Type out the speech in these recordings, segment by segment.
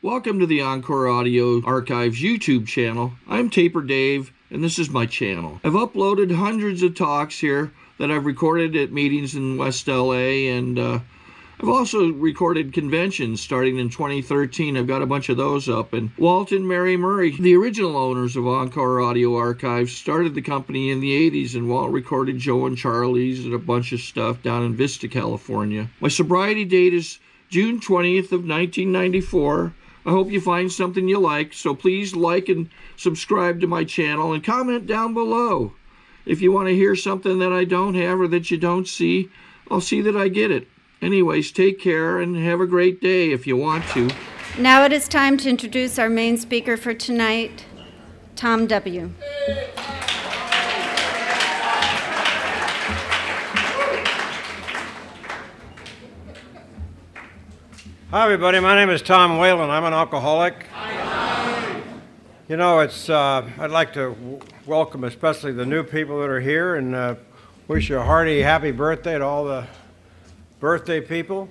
Welcome to the Encore Audio Archives YouTube channel. I'm Taper Dave, and this is my channel. I've uploaded hundreds of talks here that I've recorded at meetings in West LA, and I've also recorded conventions starting in 2013. I've got a bunch of those up. And Walt and Mary Murray, the original owners of Encore Audio Archives, started the company in the 80s, and Walt recorded Joe and Charlie's and a bunch of stuff down in Vista, California. My sobriety date is June 20th of 1994. I hope you find something you like, so please like and subscribe to my channel and comment down below. If you want to hear something that I don't have or that you don't see, I'll see that I get it. Anyways, take care and have a great day if you want to. Now it is time to introduce our main speaker for tonight, Tom W. Hi everybody, my name is Tom Whalen. I'm an alcoholic. Hi. You know, I'd like to welcome especially the new people that are here and wish you a hearty happy birthday to all the birthday people.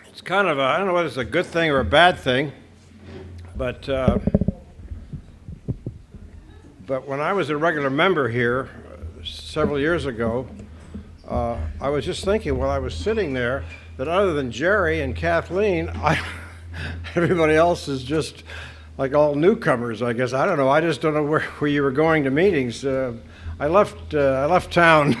It's kind of I don't know whether it's a good thing or a bad thing, but when I was a regular member here several years ago, I was just thinking while I was sitting there that other than Jerry and Kathleen, everybody else is just like all newcomers, I guess. I don't know. I just don't know where you were going to meetings. I left town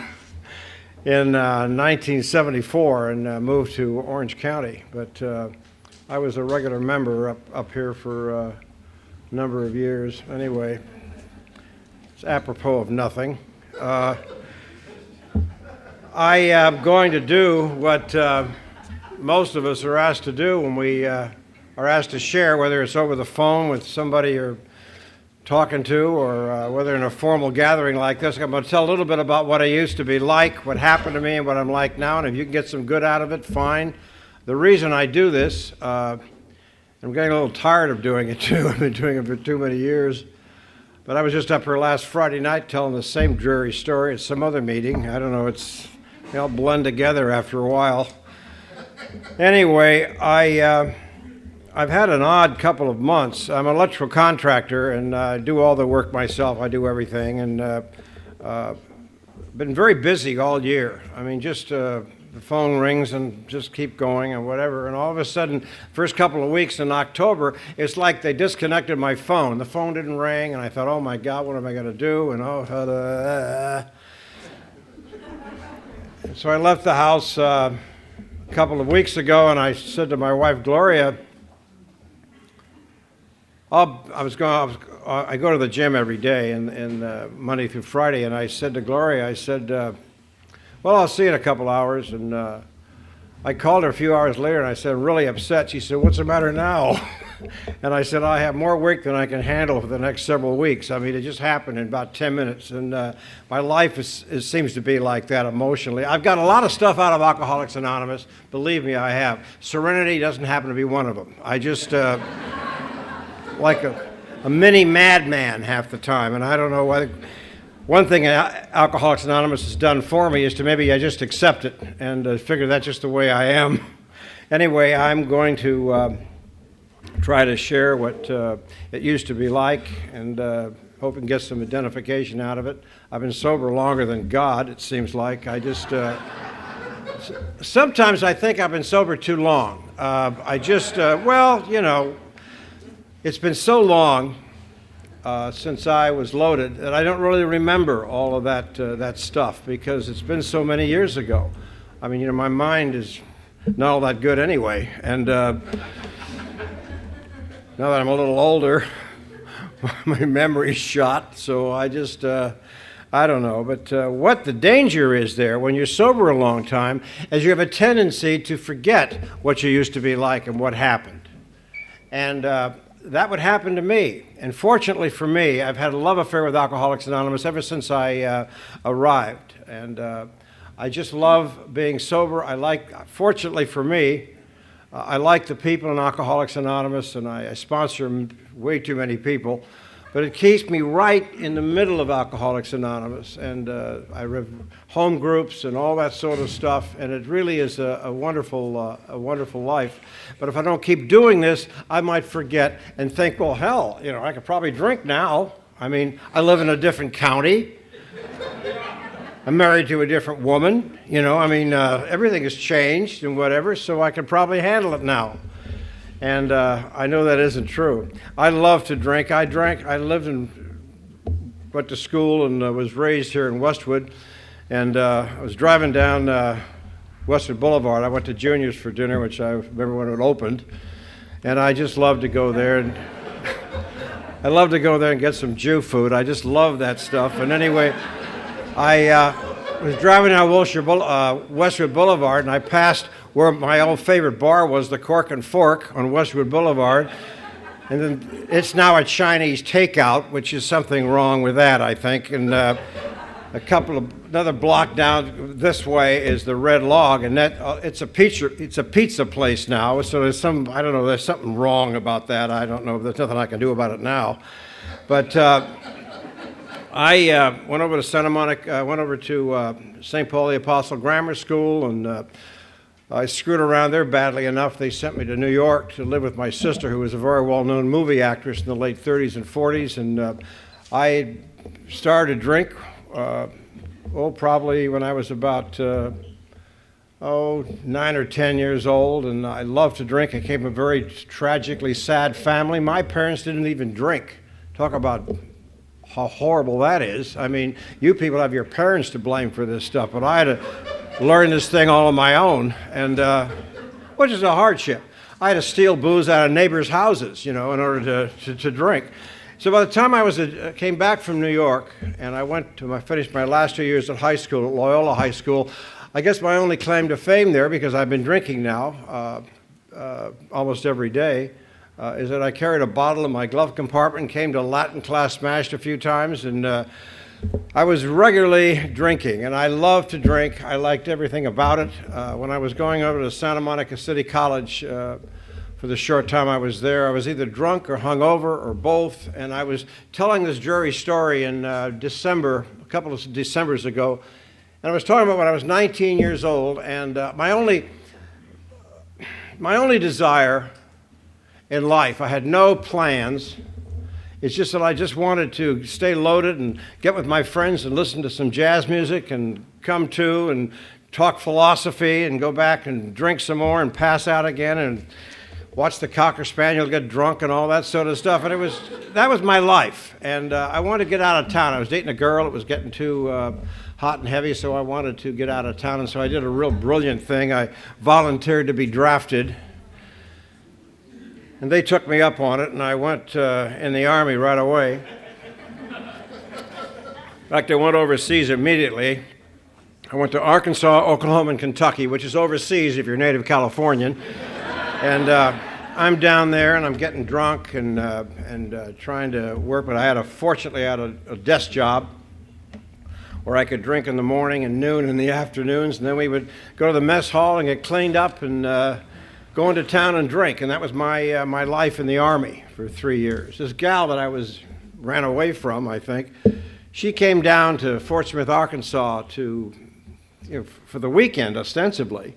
in 1974 and moved to Orange County, but I was a regular member up here for a number of years. Anyway, it's apropos of nothing. I am going to do what most of us are asked to do when we are asked to share, whether it's over the phone with somebody you're talking to or whether in a formal gathering like this. I'm going to tell a little bit about what I used to be like, what happened to me, and what I'm like now, and if you can get some good out of it, fine. The reason I do this, I'm getting a little tired of doing it too. I've been doing it for too many years. But I was just up here last Friday night telling the same dreary story at some other meeting. I don't know, they all blend together after a while. Anyway, I've had an odd couple of months. I'm an electrical contractor and I do all the work myself. I do everything, and been very busy all year. I mean, just the phone rings and just keep going and whatever. And all of a sudden, first couple of weeks in October, it's like they disconnected my phone. The phone didn't ring, and I thought, oh my God, what am I going to do? And so I left the house a couple of weeks ago, and I said to my wife, Gloria, I go to the gym every day, and Monday through Friday, and I said to Gloria, I said, well, I'll see you in a couple hours. And I called her a few hours later, and I said, I'm really upset. She said, what's the matter now? And I said, I have more work than I can handle for the next several weeks. I mean, it just happened in about 10 minutes, and my life seems to be like that emotionally. I've got a lot of stuff out of Alcoholics Anonymous. Believe me, I have. Serenity doesn't happen to be one of them. I just, like a mini madman half the time, and I don't know whether. One thing Alcoholics Anonymous has done for me is to maybe I just accept it and figure that's just the way I am. Anyway, I'm going to try to share what it used to be like and hope and get some identification out of it. I've been sober longer than God, it seems like. I just, sometimes I think I've been sober too long. Well, you know, it's been so long since I was loaded that I don't really remember all of that stuff because it's been so many years ago. I mean, you know, my mind is not all that good anyway, and now that I'm a little older, my memory's shot, so I just, I don't know. But what the danger is there when you're sober a long time is you have a tendency to forget what you used to be like and what happened. And that would happen to me. And fortunately for me, I've had a love affair with Alcoholics Anonymous ever since I arrived. And I just love being sober. Fortunately for me, I like the people in Alcoholics Anonymous, and I sponsor way too many people. but it keeps me right in the middle of Alcoholics Anonymous, and I read home groups and all that sort of stuff, and it really is a wonderful life. But if I don't keep doing this, I might forget and think, well, hell, I could probably drink now. I mean, I live in a different county. I'm married to a different woman. Everything has changed and whatever, so I could probably handle it now. And I know that isn't true. I love to drink. I went to school and was raised here in Westwood. And I was driving down Westwood Boulevard. I went to Junior's for dinner, which I remember when it opened. And I just loved to go there. And I love to go there and get some Jew food. I just love that stuff. And anyway, I was driving down Westwood Boulevard, and I passed where my old favorite bar was, the Cork and Fork on Westwood Boulevard. And then it's now a Chinese takeout, which is something wrong with that, I think. And another block down this way is the Red Log, and it's a pizza place now. So there's there's something wrong about that. I don't know. There's nothing I can do about it now. But I went over to Santa Monica, went over to St. Paul the Apostle Grammar School, and I screwed around there badly enough. They sent me to New York to live with my sister, who was a very well-known movie actress in the late 30s and 40s, and I started to drink, probably when I was about 9 or 10 years old, and I loved to drink. I came from a very tragically sad family. My parents didn't even drink. Talk about how horrible that is. I mean, you people have your parents to blame for this stuff, but I had to learn this thing all on my own, and which is a hardship. I had to steal booze out of neighbors' houses, in order to drink. So by the time I came back from New York, and I finished my last 2 years at high school, at Loyola High School, I guess my only claim to fame there, because I've been drinking now almost every day, is that I carried a bottle in my glove compartment, came to Latin class smashed a few times, and I was regularly drinking, and I loved to drink. I liked everything about it. When I was going over to Santa Monica City College for the short time I was there, I was either drunk or hungover or both, and I was telling this jury story in December, a couple of Decembers ago, and I was talking about when I was 19 years old, and my only desire in life, I had no plans. It's just that I just wanted to stay loaded and get with my friends and listen to some jazz music and come to and talk philosophy and go back and drink some more and pass out again and watch the Cocker Spaniel get drunk and all that sort of stuff. And that was my life. And I wanted to get out of town. I was dating a girl. It was getting too hot and heavy, so I wanted to get out of town. And so I did a real brilliant thing. I volunteered to be drafted. And they took me up on it, and I went in the Army right away. In fact, I went overseas immediately. I went to Arkansas, Oklahoma, and Kentucky, which is overseas if you're native Californian. And I'm down there, and I'm getting drunk and trying to work. But fortunately, I had a desk job where I could drink in the morning and noon in the afternoons, and then we would go to the mess hall and get cleaned up and go into town and drink. And that was my life in the Army for 3 years. This gal that I ran away from, I think, she came down to Fort Smith, Arkansas for the weekend, ostensibly.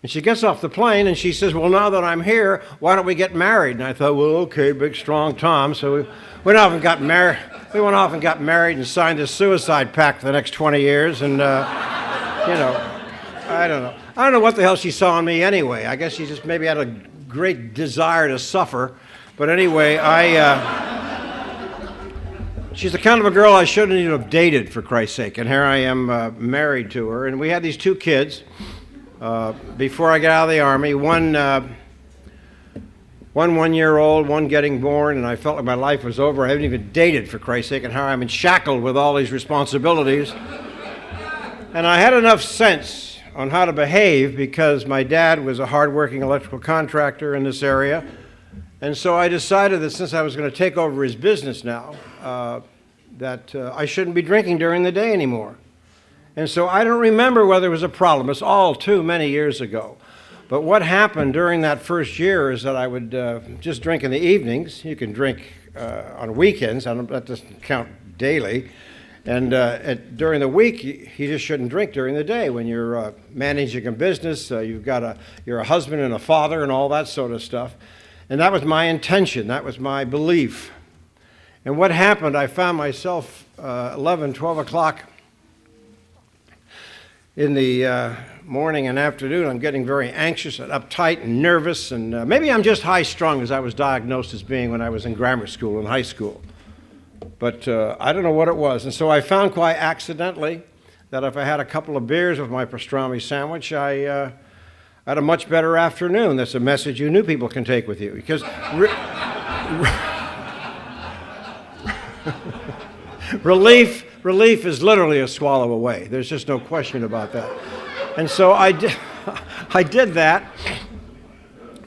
And she gets off the plane and she says, well, now that I'm here, why don't we get married? And I thought, well, okay, big, strong Tom. So we went off and got married. We went off and got married and signed a suicide pact for the next 20 years. And, I don't know. I don't know what the hell she saw in me anyway. I guess she just maybe had a great desire to suffer. But anyway, she's the kind of a girl I shouldn't even have dated, for Christ's sake. And here I am married to her. And we had these 2 kids before I got out of the Army. One 1-year-old, one getting born, and I felt like my life was over. I haven't even dated, for Christ's sake, and how I'm shackled with all these responsibilities. And I had enough sense on how to behave because my dad was a hard-working electrical contractor in this area. And so I decided that since I was going to take over his business now, that I shouldn't be drinking during the day anymore. And so I don't remember whether it was a problem. It's all too many years ago. But what happened during that first year is that I would just drink in the evenings. You can drink on weekends. That doesn't count daily. And during the week, you just shouldn't drink during the day. When you're managing a business, you're a husband and a father and all that sort of stuff. And that was my intention. That was my belief. And what happened, I found myself 11, 12 o'clock in the morning and afternoon. I'm getting very anxious and uptight and nervous. And maybe I'm just high-strung, as I was diagnosed as being when I was in grammar school and high school. But I don't know what it was. And so I found quite accidentally that if I had a couple of beers with my pastrami sandwich, I had a much better afternoon. That's a message you new people can take with you. Because relief is literally a swallow away. There's just no question about that. And so I did that,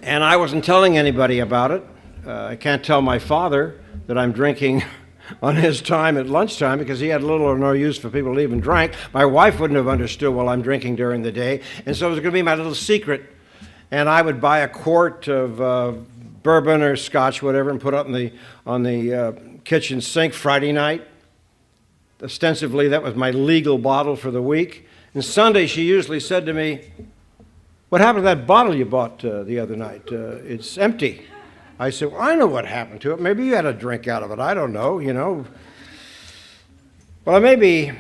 and I wasn't telling anybody about it. I can't tell my father that I'm drinking on his time at lunchtime because he had little or no use for people who even drank. My wife wouldn't have understood while I'm drinking during the day, and so it was going to be my little secret. And I would buy a quart of bourbon or scotch, whatever, and put it on the kitchen sink Friday night. Ostensibly, that was my legal bottle for the week. And Sunday, she usually said to me, "What happened to that bottle you bought the other night? It's empty." I said, "Well, I know what happened to it. Maybe you had a drink out of it. I don't know, you know." Well, I may be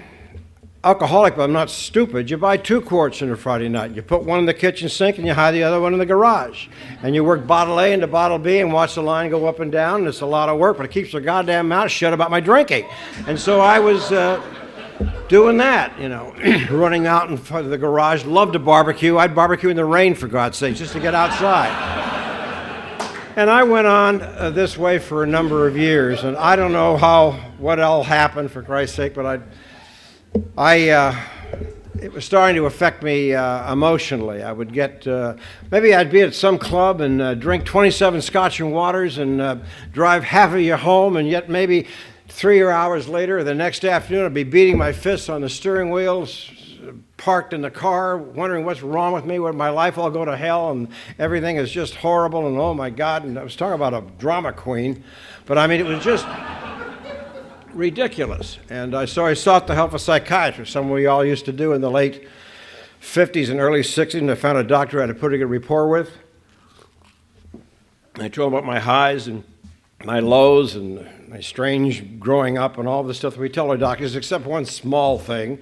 alcoholic, but I'm not stupid. You buy 2 quarts on a Friday night. You put one in the kitchen sink and you hide the other one in the garage. And you work bottle A into bottle B and watch the line go up and down. And it's a lot of work, but it keeps their goddamn mouth shut about my drinking. And so I was doing that, you know, running out in front of the garage. Loved to barbecue. I'd barbecue in the rain, for God's sake, just to get outside. And I went on this way for a number of years, and I don't know what all happened, for Christ's sake, but it was starting to affect me emotionally. I would get, maybe I'd be at some club and drink 27 Scotch and waters and drive half of you home, and yet maybe 3 hours later or the next afternoon I'd be beating my fists on the steering wheels, parked in the car, wondering what's wrong with me, would my life all go to hell, and everything is just horrible, and oh my God, and I was talking about a drama queen, but I mean, it was just ridiculous. And so I sought the help of a psychiatrist, something we all used to do in the late 50s and early 60s, and I found a doctor I had a pretty good rapport with. I told him about my highs and my lows and my strange growing up and all the stuff that we tell our doctors, except one small thing.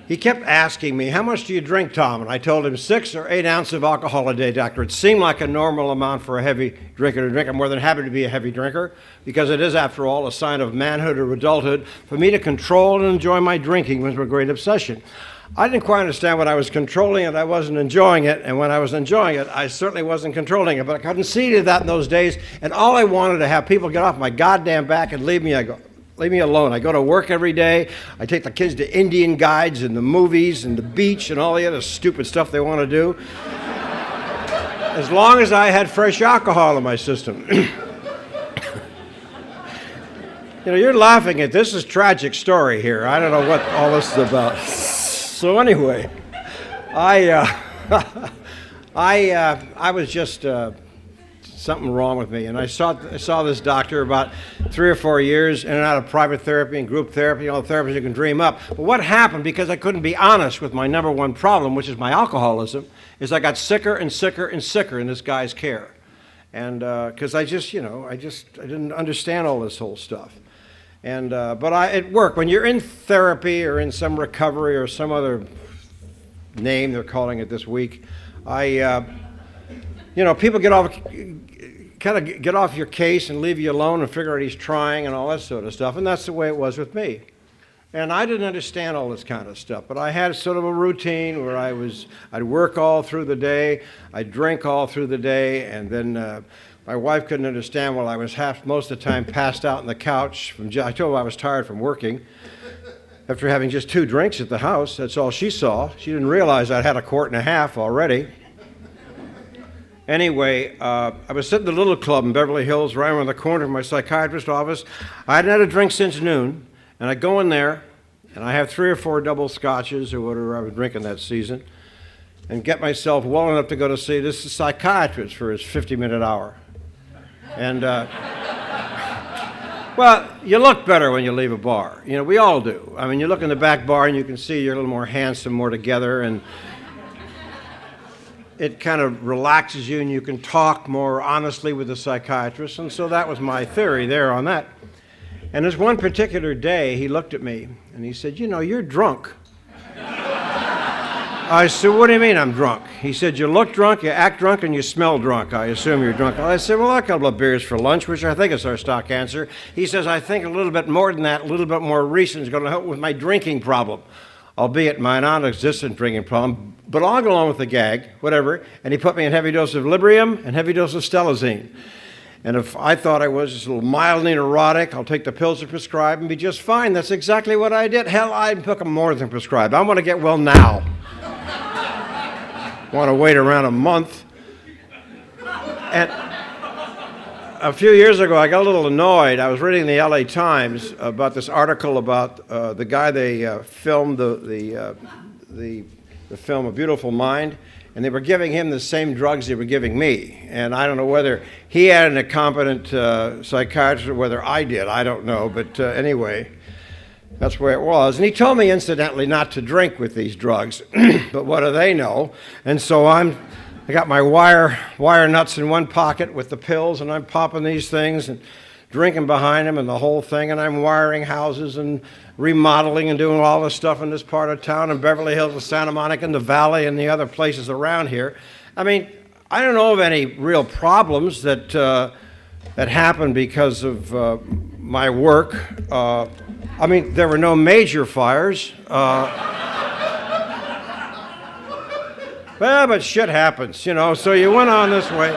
He kept asking me, "How much do you drink, Tom?" And I told him 6 or 8 ounces of alcohol a day, doctor. It seemed like a normal amount for a heavy drinker to drink. I'm more than happy to be a heavy drinker because it is, after all, a sign of manhood or adulthood. For me to control and enjoy my drinking was a great obsession. I didn't quite understand when I was controlling it, I wasn't enjoying it, and when I was enjoying it, I certainly wasn't controlling it, but I couldn't see that in those days, and all I wanted to have people get off my goddamn back and leave me alone. I go to work every day. I take the kids to Indian guides and the movies and the beach and all the other stupid stuff they want to do. As long as I had fresh alcohol in my system. You know, you're laughing at this. Is a tragic story here. I don't know what all this is about. So anyway, I was just something wrong with me, and I saw this doctor about 3 or 4 years in and out of private therapy and group therapy, all the therapies you can dream up. But what happened, because I couldn't be honest with my number one problem, which is my alcoholism, is I got sicker and sicker and sicker in this guy's care. And because I didn't understand all this whole stuff. And but it worked. When you're in therapy or in some recovery or some other name they're calling it this week, people kind of get off your case and leave you alone and figure out he's trying and all that sort of stuff. And that's the way it was with me. And I didn't understand all this kind of stuff, but I had sort of a routine where I'd work all through the day, I'd drink all through the day, and then my wife couldn't understand while I was most of the time passed out on the couch. I told her I was tired from working. After having just 2 drinks at the house, that's all she saw. She didn't realize I'd had a quart and a half already. Anyway, I was sitting at the little club in Beverly Hills, right around the corner of my psychiatrist's office. I hadn't had a drink since noon, and I go in there, and I have 3 or 4 double scotches or whatever I was drinking that season, and get myself well enough to go to see this psychiatrist for his 50-minute hour. And Well, you look better when you leave a bar. You know, we all do. I mean, you look in the back bar and you can see you're a little more handsome, more together, and it kind of relaxes you and you can talk more honestly with the psychiatrist. And so that was my theory there on that. And there's one particular day he looked at me and he said, "You know, you're drunk." I said, "What do you mean I'm drunk?" He said, "You look drunk, you act drunk, and you smell drunk. I assume you're drunk." I said, "Well, a couple of beers for lunch," which I think is our stock answer. He says, "I think a little bit more than that, a little bit more recent is going to help with my drinking problem, albeit my non-existent drinking problem, but I'll go along with the gag, whatever." And he put me in heavy dose of Librium and heavy dose of Stelazine. And if I thought I was just a little mildly neurotic, I'll take the pills they prescribed and be just fine. That's exactly what I did. Hell, I took them more than prescribed. I want to get well now. Want to wait around a month. And a few years ago, I got a little annoyed. I was reading the LA Times about this article about the guy they filmed the film A Beautiful Mind, and they were giving him the same drugs they were giving me. And I don't know whether he had an incompetent psychiatrist or whether I did. I don't know, but anyway. That's where it was. And he told me, incidentally, not to drink with these drugs. But what do they know? And so I got my wire nuts in one pocket with the pills, and I'm popping these things and drinking behind them and the whole thing, and I'm wiring houses and remodeling and doing all this stuff in this part of town, and Beverly Hills and Santa Monica and the Valley and the other places around here. I mean, I don't know of any real problems that happened because of my work. I mean, there were no major fires. Well, but shit happens, you know. So you went on this way,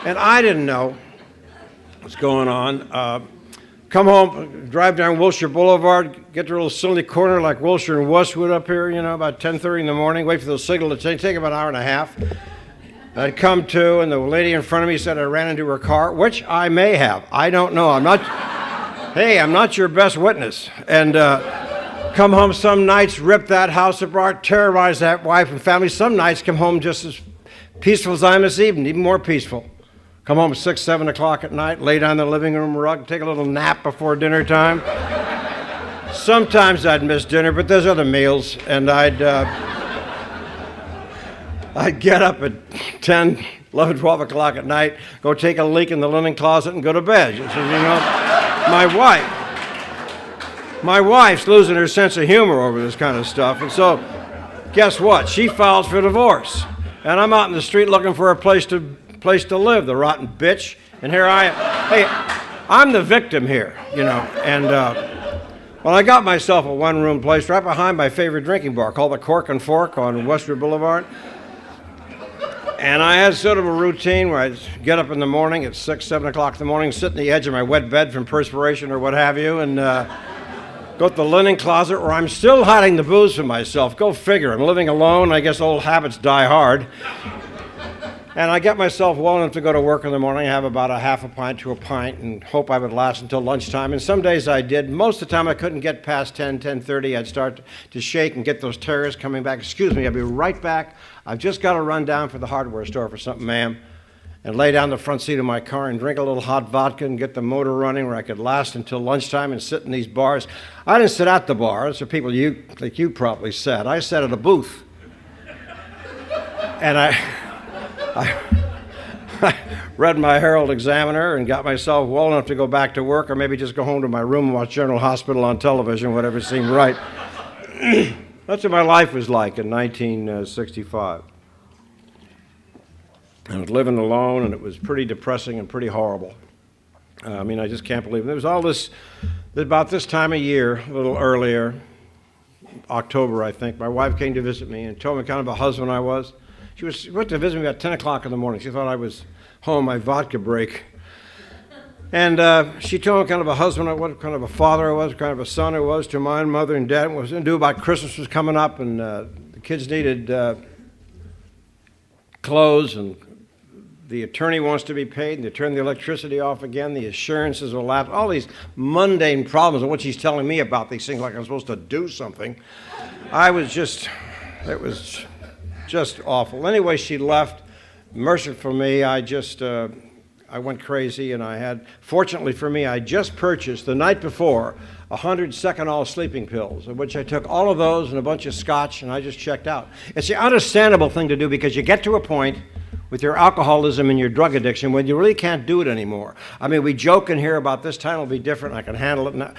and I didn't know what's going on. Come home, drive down Wilshire Boulevard, get to a little silly corner like Wilshire and Westwood up here, you know, about 10:30 in the morning, wait for the signal to take about an hour and a half. I'd come to, and the lady in front of me said I ran into her car, which I may have. I don't know. I'm not your best witness. And come home some nights, rip that house apart, terrorize that wife and family. Some nights come home just as peaceful as I am this evening, even more peaceful. Come home at 6, 7 o'clock at night, lay down in the living room rug, take a little nap before dinner time. Sometimes I'd miss dinner, but there's other meals, and I'd get up at 10, 11, 12 o'clock at night, go take a leak in the linen closet and go to bed. So, you know, my wife's losing her sense of humor over this kind of stuff. And so, guess what? She files for divorce. And I'm out in the street looking for a place to live, the rotten bitch. And here I am. Hey, I'm the victim here, you know. And well, I got myself a one-room place right behind my favorite drinking bar called the Cork and Fork on Westwood Boulevard. And I had sort of a routine where I'd get up in the morning at 6, 7 o'clock in the morning, sit in the edge of my wet bed from perspiration or what have you, and go to the linen closet where I'm still hiding the booze from myself. Go figure. I'm living alone. I guess old habits die hard. And I get myself well enough to go to work in the morning, have about a half a pint to a pint, and hope I would last until lunchtime. And some days I did. Most of the time I couldn't get past 10, 10:30. I'd start to shake and get those terrors coming back. Excuse me, I'll be right back. I've just got to run down for the hardware store for something, ma'am. And lay down the front seat of my car and drink a little hot vodka and get the motor running where I could last until lunchtime and sit in these bars. I didn't sit at the bars, the people like you probably sat. I sat at a booth. And I read my Herald Examiner and got myself well enough to go back to work, or maybe just go home to my room and watch General Hospital on television, whatever seemed right. That's what my life was like in 1965. I was living alone, and it was pretty depressing and pretty horrible. I mean, I just can't believe it. There was all this, about this time of year, a little earlier, October, I think, my wife came to visit me and told me kind of a husband I was. She went to visit me about 10 o'clock in the morning. She thought I was home, my vodka break. And she told me kind of a husband I was, kind of a father I was, kind of a son I was to my mother and dad. What was going to do about Christmas was coming up, and the kids needed clothes, and the attorney wants to be paid, and they turn the electricity off again, the assurances will lapse, all these mundane problems and what she's telling me about these things like I'm supposed to do something. It was just awful. Anyway, she left. Merciful for me, I just I went crazy, and I had, fortunately for me, I just purchased the night before 100 Seconal sleeping pills, of which I took all of those and a bunch of scotch, and I just checked out. It's the understandable thing to do because you get to a point with your alcoholism and your drug addiction when you really can't do it anymore. I mean, we joke in here about this time will be different, I can handle it now.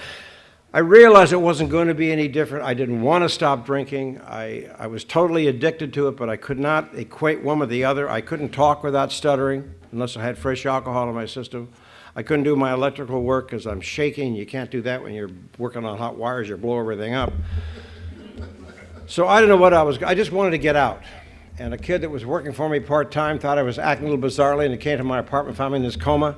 I realized it wasn't going to be any different. I didn't want to stop drinking. I was totally addicted to it, but I could not equate one with the other. I couldn't talk without stuttering unless I had fresh alcohol in my system. I couldn't do my electrical work because I'm shaking. You can't do that when you're working on hot wires. You blow everything up. So I didn't know what I just wanted to get out. And a kid that was working for me part-time thought I was acting a little bizarrely, and he came to my apartment, found me in this coma.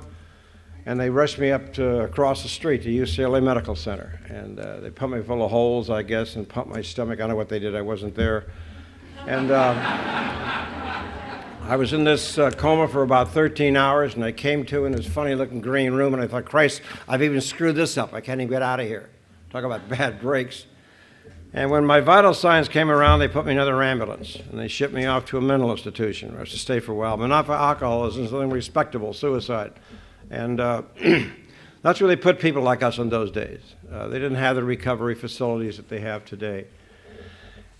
And they rushed me up to across the street to UCLA Medical Center. And they pumped me full of holes, I guess, and pumped my stomach. I don't know what they did. I wasn't there. And I was in this coma for about 13 hours, and I came to in this funny-looking green room, and I thought, Christ, I've even screwed this up. I can't even get out of here. Talk about bad breaks. And when my vital signs came around, they put me in another ambulance, and they shipped me off to a mental institution where I was to stay for a while, but not for alcoholism, something respectable, suicide. And that's where they put people like us in those days. They didn't have the recovery facilities that they have today.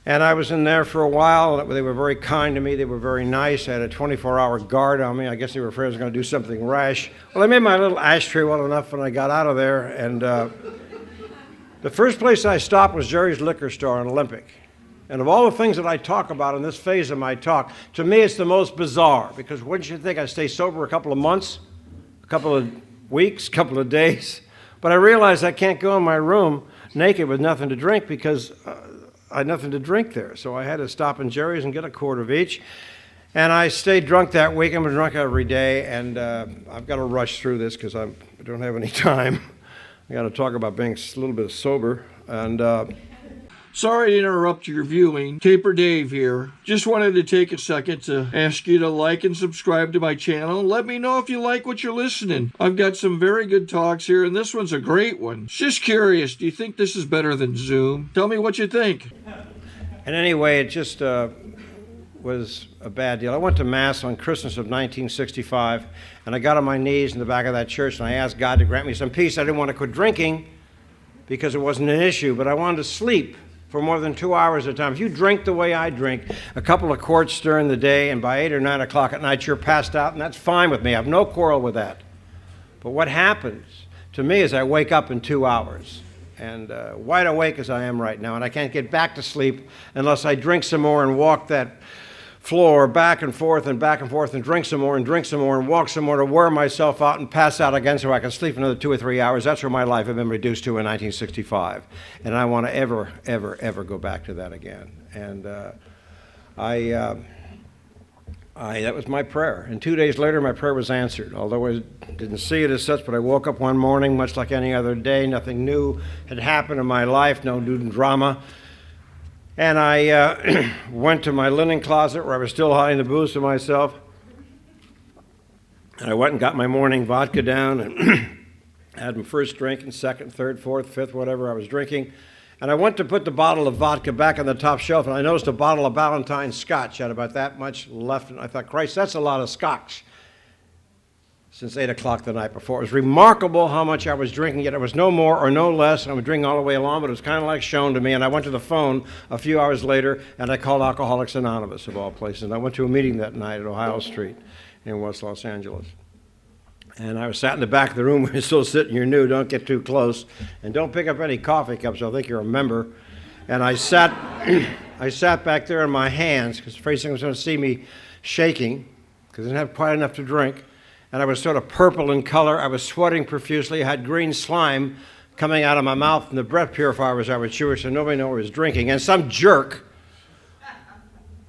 And I was in there for a while. They were very kind to me. They were very nice. I had a 24-hour guard on me. I guess they were afraid I was going to do something rash. Well, I made my little ashtray well enough when I got out of there. And the first place I stopped was Jerry's Liquor Store on Olympic. And of all the things that I talk about in this phase of my talk, to me it's the most bizarre. Because wouldn't you think I'd stay sober a couple of months? Couple of weeks, couple of days. But I realized I can't go in my room naked with nothing to drink because I had nothing to drink there. So I had to stop in Jerry's and get a quart of each. And I stayed drunk that week. I'm drunk every day. And I've got to rush through this because I don't have any time. I got to talk about being a little bit sober. And sorry to interrupt your viewing. Taper Dave here. Just wanted to take a second to ask you to like and subscribe to my channel. Let me know if you like what you're listening. I've got some very good talks here, and this one's a great one. Just curious, do you think this is better than Zoom? Tell me what you think. And anyway, it just was a bad deal. I went to Mass on Christmas of 1965, and I got on my knees in the back of that church, and I asked God to grant me some peace. I didn't want to quit drinking because it wasn't an issue, but I wanted to sleep for more than 2 hours at a time. If you drink the way I drink, a couple of quarts during the day, and by 8 or 9 o'clock at night, you're passed out, and that's fine with me. I have no quarrel with that. But what happens to me is I wake up in 2 hours, and wide awake as I am right now, and I can't get back to sleep unless I drink some more and walk that floor back and forth and back and forth and drink some more and drink some more and walk some more to wear myself out and pass out again so I can sleep another 2 or 3 hours. That's where my life had been reduced to in 1965. And I want to ever, ever, ever go back to that again. And that was my prayer. And 2 days later, my prayer was answered. Although I didn't see it as such, but I woke up one morning, much like any other day. Nothing new had happened in my life, no new drama. And I went to my linen closet where I was still hiding the booze to myself. And I went and got my morning vodka down and had my first drink and second, third, fourth, fifth, whatever I was drinking. And I went to put the bottle of vodka back on the top shelf, and I noticed a bottle of Ballantine scotch had about that much left. And I thought, Christ, that's a lot of scotch since 8 o'clock the night before. It was remarkable how much I was drinking, yet it was no more or no less. I was drinking all the way along, but it was kind of like shown to me. And I went to the phone a few hours later, and I called Alcoholics Anonymous, of all places. And I went to a meeting that night at Ohio Street in West Los Angeles. And I was sat in the back of the room where you're still sitting, you're new, don't get too close. And don't pick up any coffee cups, I think you're a member. And I sat back there in my hands, because the first thing was going to see me shaking, because I didn't have quite enough to drink. And I was sort of purple in color. I was sweating profusely. I had green slime coming out of my mouth from the breath purifiers I was chewing, so nobody knew what I was drinking. And some jerk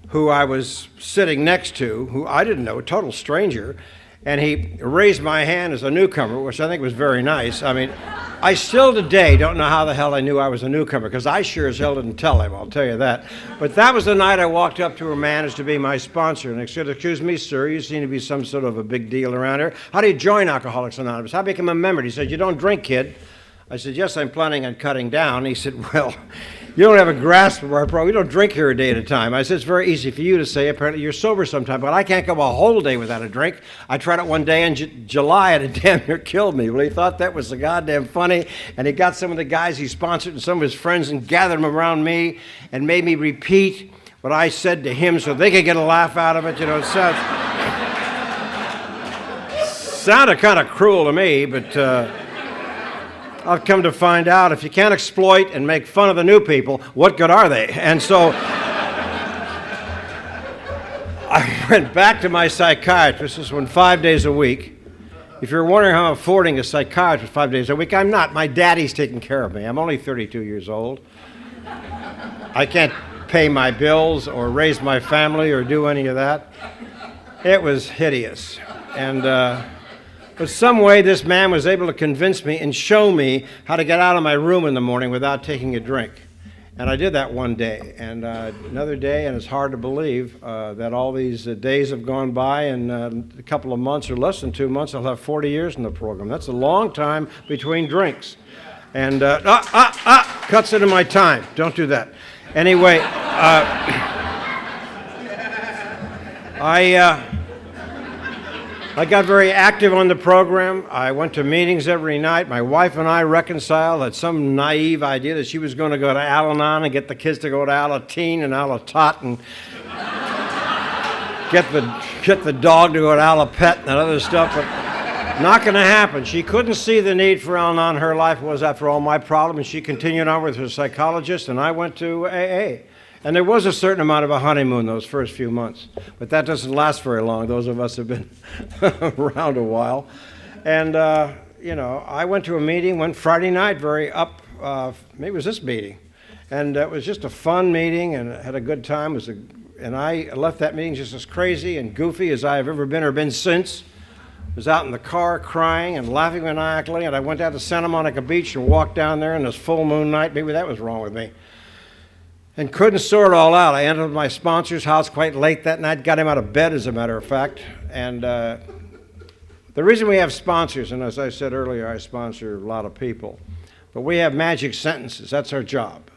who I was sitting next to, who I didn't know, a total stranger, and he raised my hand as a newcomer, which I think was very nice. I mean, I still today don't know how the hell I knew I was a newcomer, because I sure as hell didn't tell him, I'll tell you that. But that was the night I walked up to a man as to be my sponsor, and I said, excuse me, sir, you seem to be some sort of a big deal around here. How do you join Alcoholics Anonymous? How do you become a member? He said, you don't drink, kid. I said, yes, I'm planning on cutting down. He said, well, You don't have a grasp of our problem. We don't drink here a day at a time. I said, it's very easy for you to say. Apparently, you're sober sometime, but I can't go a whole day without a drink. I tried it one day in July, and it damn near killed me. Well, he thought that was so goddamn funny, and he got some of the guys he sponsored and some of his friends and gathered them around me and made me repeat what I said to him so they could get a laugh out of it. You know, it sounded kind of cruel to me, but I've come to find out if you can't exploit and make fun of the new people, what good are they? And so I went back to my psychiatrist. This was 5 days a week. If you're wondering how I'm affording a psychiatrist 5 days a week, I'm not. My daddy's taking care of me. I'm only 32 years old. I can't pay my bills or raise my family or do any of that. It was hideous. And but some way this man was able to convince me and show me how to get out of my room in the morning without taking a drink. And I did that one day. And another day, and it's hard to believe that all these days have gone by, and a couple of months or less than 2 months, I'll have 40 years in the program. That's a long time between drinks. And cuts into my time. Don't do that. Anyway, I got very active on the program. I went to meetings every night. My wife and I reconciled. Had some naive idea that she was going to go to Al-Anon and get the kids to go to Alateen and Alatot and get the dog to go to Alapet and that other stuff. But not going to happen. She couldn't see the need for Al-Anon. Her life was, after all, my problem. And she continued on with her psychologist, and I went to AA. And there was a certain amount of a honeymoon those first few months. But that doesn't last very long. Those of us have been around a while. And, you know, I went to a meeting one Friday night, maybe it was this meeting. And it was just a fun meeting and had a good time. And I left that meeting just as crazy and goofy as I have ever been or been since. I was out in the car crying and laughing maniacally. And I went down to Santa Monica Beach and walked down there on this full moon night. Maybe that was wrong with me. And couldn't sort it all out. I ended up at my sponsor's house quite late that night, got him out of bed, as a matter of fact. And the reason we have sponsors, and as I said earlier, I sponsor a lot of people, but we have magic sentences. That's our job.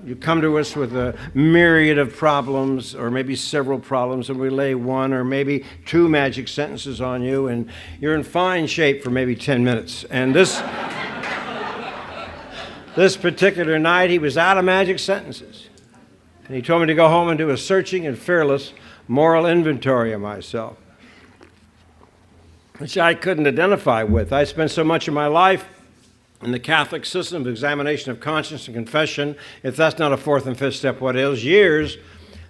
You come to us with a myriad of problems, or maybe several problems, and we lay one or maybe two magic sentences on you, and you're in fine shape for maybe 10 minutes. And this particular night, he was out of magic sentences. And he told me to go home and do a searching and fearless moral inventory of myself, which I couldn't identify with. I spent so much of my life in the Catholic system of examination of conscience and confession. If that's not a fourth and fifth step, what is? Years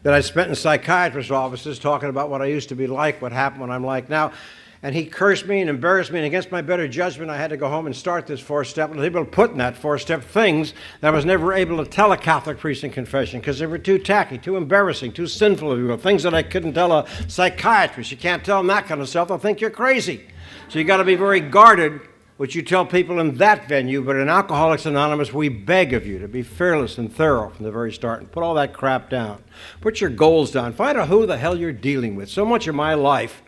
that I spent in psychiatrist offices talking about what I used to be like, what happened, what I'm like now. And he cursed me and embarrassed me, and against my better judgment, I had to go home and start this four-step, and I was able to put in that four-step things that I was never able to tell a Catholic priest in confession because they were too tacky, too embarrassing, too sinful, if you will, things that I couldn't tell a psychiatrist. You can't tell them that kind of stuff. They'll think you're crazy. So you got to be very guarded what you tell people in that venue, but in Alcoholics Anonymous, we beg of you to be fearless and thorough from the very start and put all that crap down. Put your goals down. Find out who the hell you're dealing with. So much of my life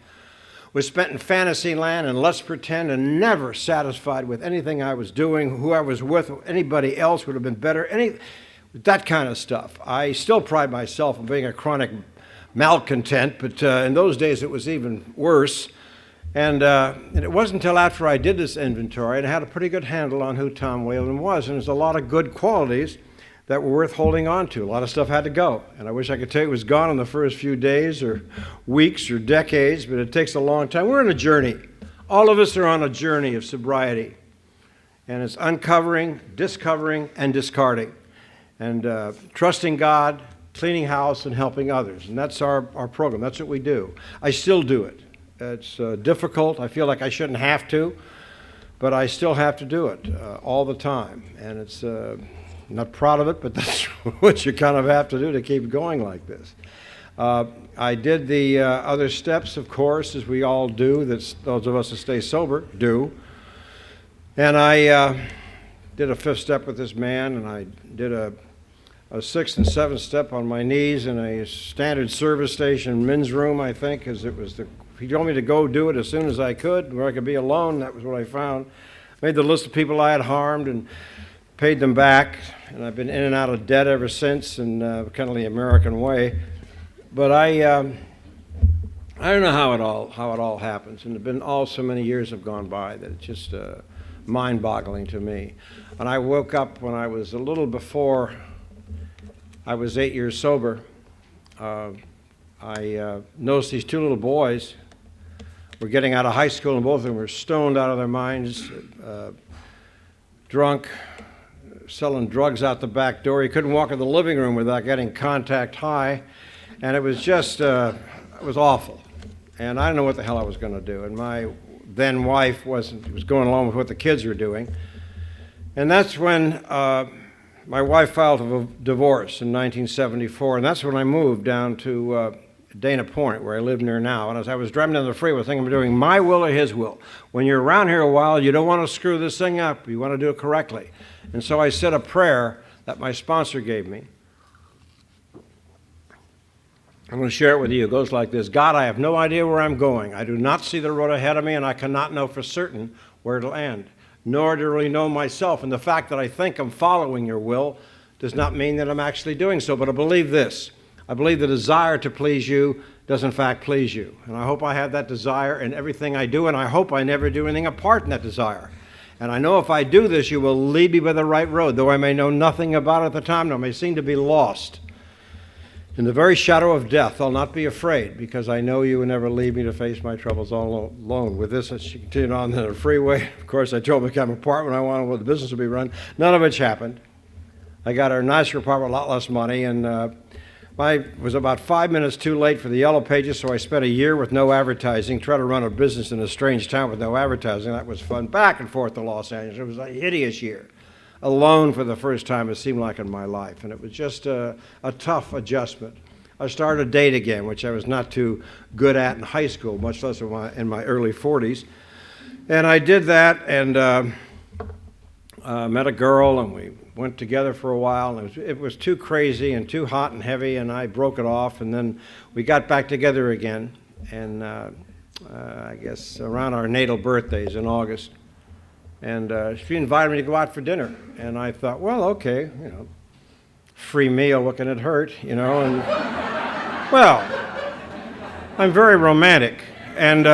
was spent in fantasy land and let's pretend, and never satisfied with anything I was doing, who I was with, anybody else would have been better, that kind of stuff. I still pride myself on being a chronic malcontent, but in those days it was even worse. And it wasn't until after I did this inventory and I had a pretty good handle on who Tom Whalen was, and there's a lot of good qualities that were worth holding on to. A lot of stuff had to go, and I wish I could tell you it was gone in the first few days or weeks or decades, but it takes a long time. We're on a journey. All of us are on a journey of sobriety, and it's uncovering, discovering, and discarding, and trusting God, cleaning house, and helping others, and that's our program. That's what we do. I still do it. It's difficult. I feel like I shouldn't have to, but I still have to do it all the time, and it's not proud of it, but that's what you kind of have to do to keep going like this. I did the other steps, of course, as we all do, that those of us that stay sober do. And I did a fifth step with this man, and I did a sixth and seventh step on my knees in a standard service station men's room, I think, because it was he told me to go do it as soon as I could, where I could be alone. That was what I found. Made the list of people I had harmed and paid them back, and I've been in and out of debt ever since, and kind of the American way. But I don't know how it all happens, and so many years have gone by that it's just mind-boggling to me. And I woke up when I was a little before I was 8 years sober. I noticed these two little boys were getting out of high school, and both of them were stoned out of their minds, drunk, selling drugs out the back door. You couldn't walk in the living room without getting contact high, and it was just, it was awful. And I didn't know what the hell I was going to do. And my then wife was going along with what the kids were doing. And that's when my wife filed a divorce in 1974, and that's when I moved down to Dana Point, where I live near now. And as I was driving down the freeway, thinking I'm doing my will or his will. When you're around here a while, you don't want to screw this thing up. You want to do it correctly. And so I said a prayer that my sponsor gave me. I'm going to share it with you. It goes like this. God, I have no idea where I'm going. I do not see the road ahead of me, and I cannot know for certain where it'll end, nor do I really know myself. And the fact that I think I'm following your will does not mean that I'm actually doing so. But I believe this. I believe the desire to please you does in fact please you. And I hope I have that desire in everything I do, and I hope I never do anything apart from that desire. And I know if I do this, you will lead me by the right road, though I may know nothing about it at the time, though I may seem to be lost. In the very shadow of death, I'll not be afraid, because I know you will never leave me to face my troubles all alone. With this, as she continued on the freeway, of course, I told her to come apartment I wanted where the business would be run. None of which happened. I got her a nicer apartment, a lot less money, and I was about 5 minutes too late for the Yellow Pages, so I spent a year with no advertising, trying to run a business in a strange town with no advertising. That was fun. Back and forth to Los Angeles. It was a hideous year. Alone for the first time, it seemed like in my life, and it was just a tough adjustment. I started to date again, which I was not too good at in high school, much less in my early 40s. And I did that, and met a girl, and we went together for a while, and it was too crazy and too hot and heavy, and I broke it off, and then we got back together again, and I guess around our natal birthdays in August. And she invited me to go out for dinner. And I thought, well, okay, you know, free meal, what can it hurt, you know? And, well, I'm very romantic. And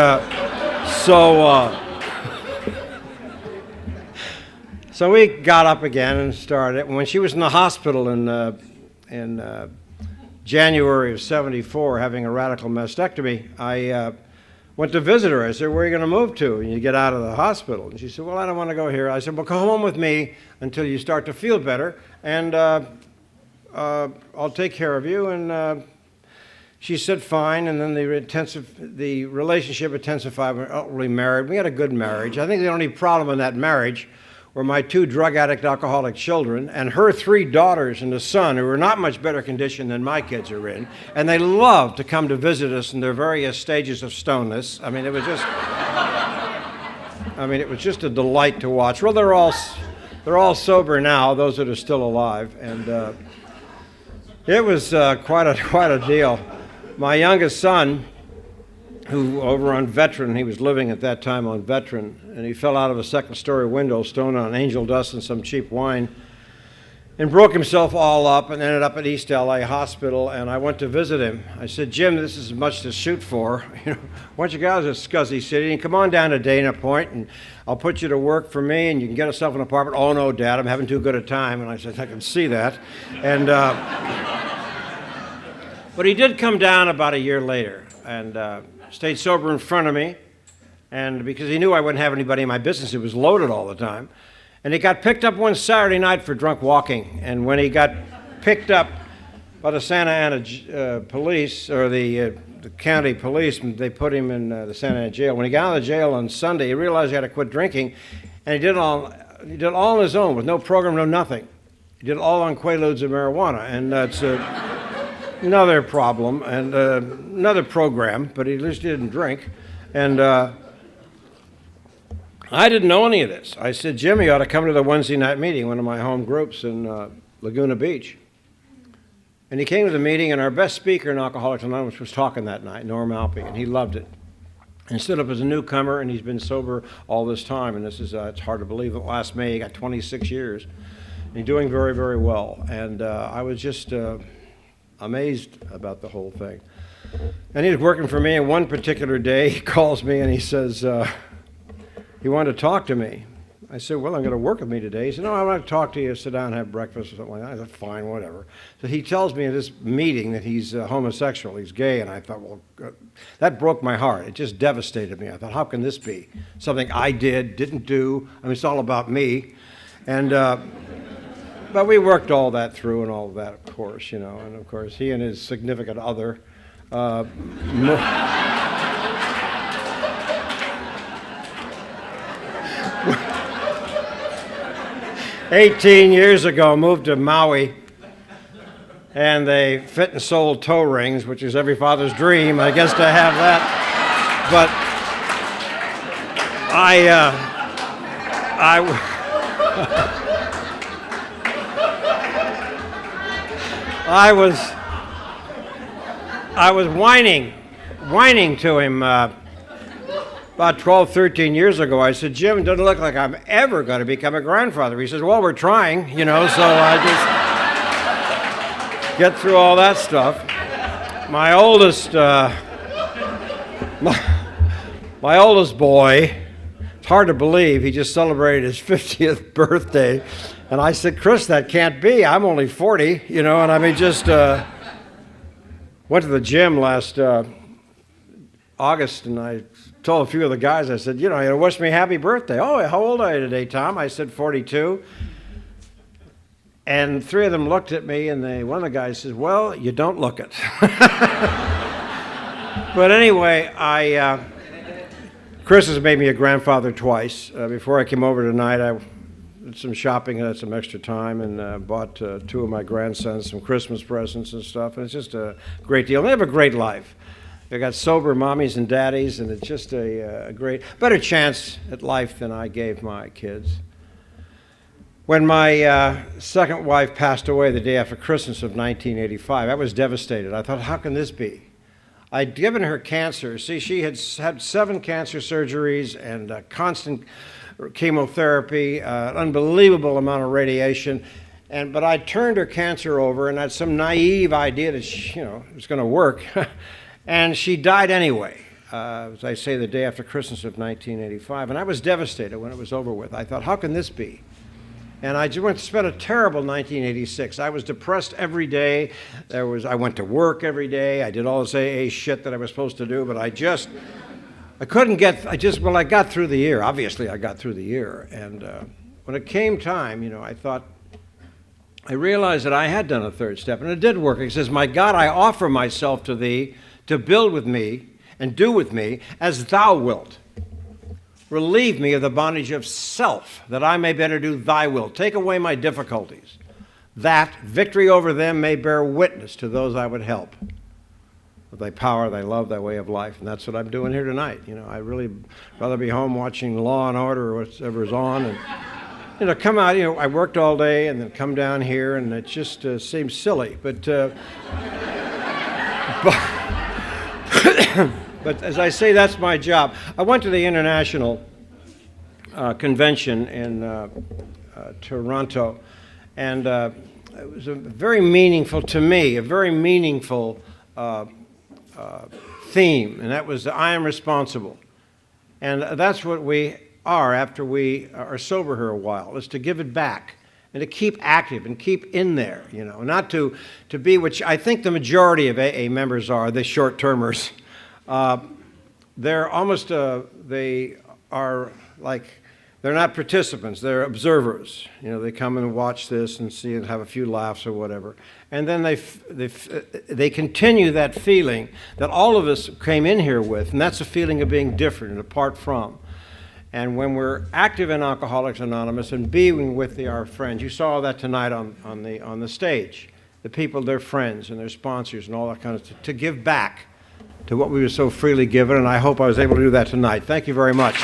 so we got up again and started. When she was in the hospital in January of '74, having a radical mastectomy, I went to visit her. I said, where are you going to move to when you get out of the hospital? And she said, well, I don't want to go here. I said, well, come home with me until you start to feel better, and I'll take care of you. And she said, fine. And then the relationship intensified. We were ultimately married. We had a good marriage. I think the only problem in that marriage were my 2 drug addict alcoholic children and her 3 daughters and a son who were not much better condition than my kids are in, and they loved to come to visit us in their various stages of stoneness. I mean, it was just a delight to watch. Well, they're all sober now, those that are still alive, and it was quite a deal. My youngest son, who over on Veteran, he was living at that time on Veteran, and he fell out of a second-story window, stoned on angel dust and some cheap wine, and broke himself all up and ended up at East LA Hospital, and I went to visit him. I said, Jim, this is much to shoot for. You know, why don't you go out to Scuzzy City and come on down to Dana Point, and I'll put you to work for me, and you can get yourself an apartment. Oh, no, Dad, I'm having too good a time. And I said, I can see that. And but he did come down about a year later, and stayed sober in front of me, and because he knew I wouldn't have anybody in my business, it was loaded all the time. And he got picked up one Saturday night for drunk walking, and when he got picked up by the Santa Ana police, or the county police, they put him in the Santa Ana jail. When he got out of the jail on Sunday, he realized he had to quit drinking, and he did it all on his own, with no program, no nothing. He did it all on Quaaludes and marijuana, and that's another problem, and another program, but he at least didn't drink. And I didn't know any of this. I said, Jimmy ought to come to the Wednesday night meeting, one of my home groups in Laguna Beach. And he came to the meeting, and our best speaker in Alcoholics Anonymous was talking that night, Norm Alpe, and he loved it. And stood up as a newcomer, and he's been sober all this time, and this is, it's hard to believe that last May he got 26 years. He's doing very, very well. And I was just amazed about the whole thing. And he was working for me, and one particular day he calls me and he says, he wanted to talk to me. I said, well, I'm going to work with me today. He said, no, I want to talk to you, sit down and have breakfast or something like that. I said, fine, whatever. So he tells me at this meeting that he's homosexual, he's gay, and I thought, well, that broke my heart. It just devastated me. I thought, how can this be? Something I didn't do. I mean, it's all about me. And, but we worked all that through and all of that, of course, and of course he and his significant other, 18 years ago, moved to Maui, and they fit and sold toe rings, which is every father's dream, I guess, to have that. But I was whining to him about 12, 13 years ago. I said, Jim, it doesn't look like I'm ever going to become a grandfather. He says, well, we're trying, so I just get through all that stuff. My oldest boy, it's hard to believe, he just celebrated his 50th birthday. And I said, Chris, that can't be. I'm only 40, and I mean, just went to the gym last August, and I told a few of the guys, I said, you wish me happy birthday. Oh, how old are you today, Tom? I said, 42. And three of them looked at me, and one of the guys says, well, you don't look it. But anyway, Chris has made me a grandfather twice. Before I came over tonight, I did some shopping and had some extra time, and bought two of my grandsons some Christmas presents and stuff, and it's just a great deal. They have a great life. They got sober mommies and daddies, and it's just a better chance at life than I gave my kids. When my second wife passed away the day after Christmas of 1985, I was devastated. I thought, how can this be? I'd given her cancer. See, she had had 7 cancer surgeries and constant chemotherapy, unbelievable amount of radiation. But I turned her cancer over and had some naive idea that it was going to work. And she died anyway, as I say, the day after Christmas of 1985. And I was devastated when it was over with. I thought, how can this be? And I just spent a terrible 1986. I was depressed every day. I went to work every day. I did all this AA shit that I was supposed to do, but I got through the year. Obviously, I got through the year. And when it came time, I realized that I had done a third step, and it did work. He says, my God, I offer myself to thee to build with me and do with me as thou wilt. Relieve me of the bondage of self, that I may better do thy will. Take away my difficulties, that victory over them may bear witness to those I would help. With thy power, thy love, thy way of life. And that's what I'm doing here tonight. I really rather be home watching Law and Order or whatever's on. And come out, I worked all day and then come down here, and it just seems silly. But but as I say, that's my job. I went to the International Convention in Toronto, and it was very meaningful to me, a very meaningful theme, and that was I am responsible. And that's what we are after we are sober here a while, is to give it back and to keep active and keep in there, not to be, which I think the majority of AA members are, the short-termers. They're almost, they are like, they're not participants, they're observers. They come and watch this and see and have a few laughs or whatever. And then they continue that feeling that all of us came in here with, and that's a feeling of being different and apart from. And when we're active in Alcoholics Anonymous and being with our friends, you saw that tonight on the stage, the people, their friends and their sponsors and all that kind of stuff, to give back to what we were so freely given, and I hope I was able to do that tonight. Thank you very much.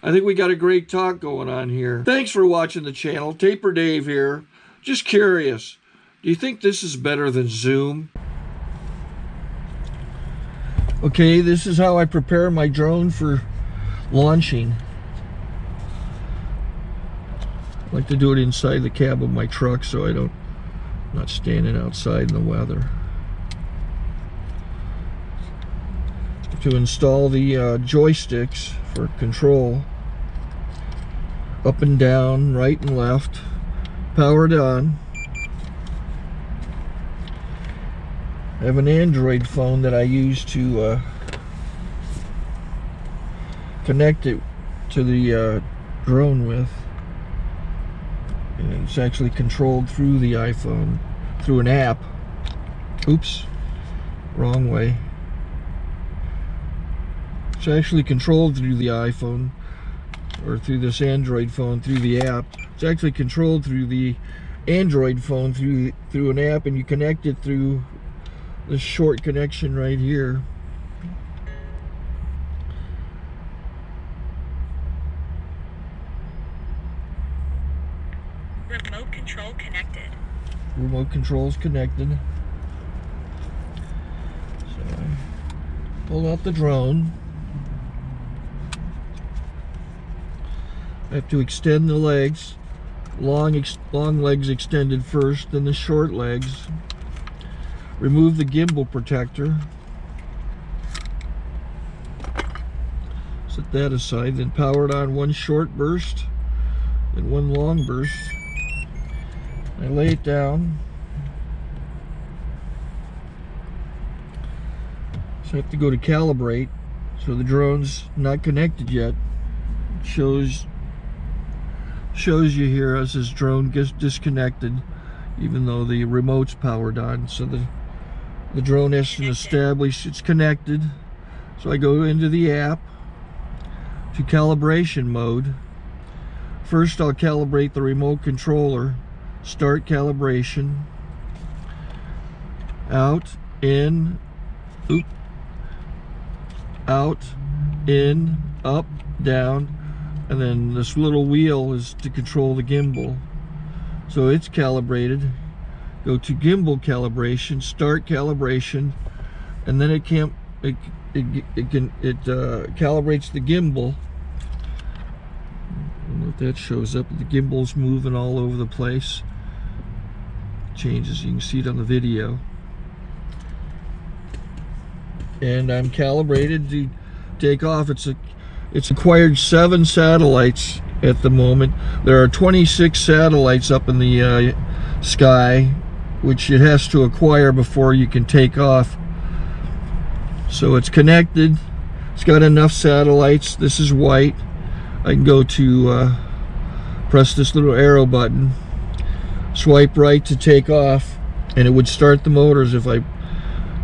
I think we got a great talk going on here. Thanks for watching the channel. Taper Dave here. Just curious, do you think this is better than Zoom? Okay, this is how I prepare my drone for launching. I like to do it inside the cab of my truck so I'm not standing outside in the weather. To install the joysticks for control, up and down, right and left, powered on. I have an Android phone that I use to connect it to the drone with. And it's actually controlled through the iPhone, through an app. Oops, wrong way. It's actually controlled through the iPhone, or through this Android phone, through the app. It's actually controlled through the Android phone, through an app, and you connect it through this short connection right here. Remote control connected. Remote control's connected. So I pull out the drone. I have to extend the legs. Long legs extended first, then the short legs. Remove the gimbal protector. Set that aside, then power it on one short burst and one long burst. I lay it down. So I have to go to calibrate. So the drone's not connected yet. It shows you here as this drone gets disconnected, even though the remote's powered on. So the drone has to establish it's connected. So I go into the app to calibration mode. First I'll calibrate the remote controller. Start calibration. Out, in, oop, out, in, up, down, and then this little wheel is to control the gimbal. So it's calibrated. Go to gimbal calibration, start calibration, and then it calibrates the gimbal. I don't know if that shows up. The gimbal's moving all over the place. Changes, you can see it on the video. And I'm calibrated to take off. It's acquired 7 satellites at the moment. There are 26 satellites up in the sky, which it has to acquire before you can take off. So it's connected. It's got enough satellites. This is white. I can go to press this little arrow button, swipe right to take off, and it would start the motors if I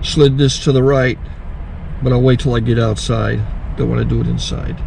slid this to the right. But I'll wait till I get outside. Don't want to do it inside.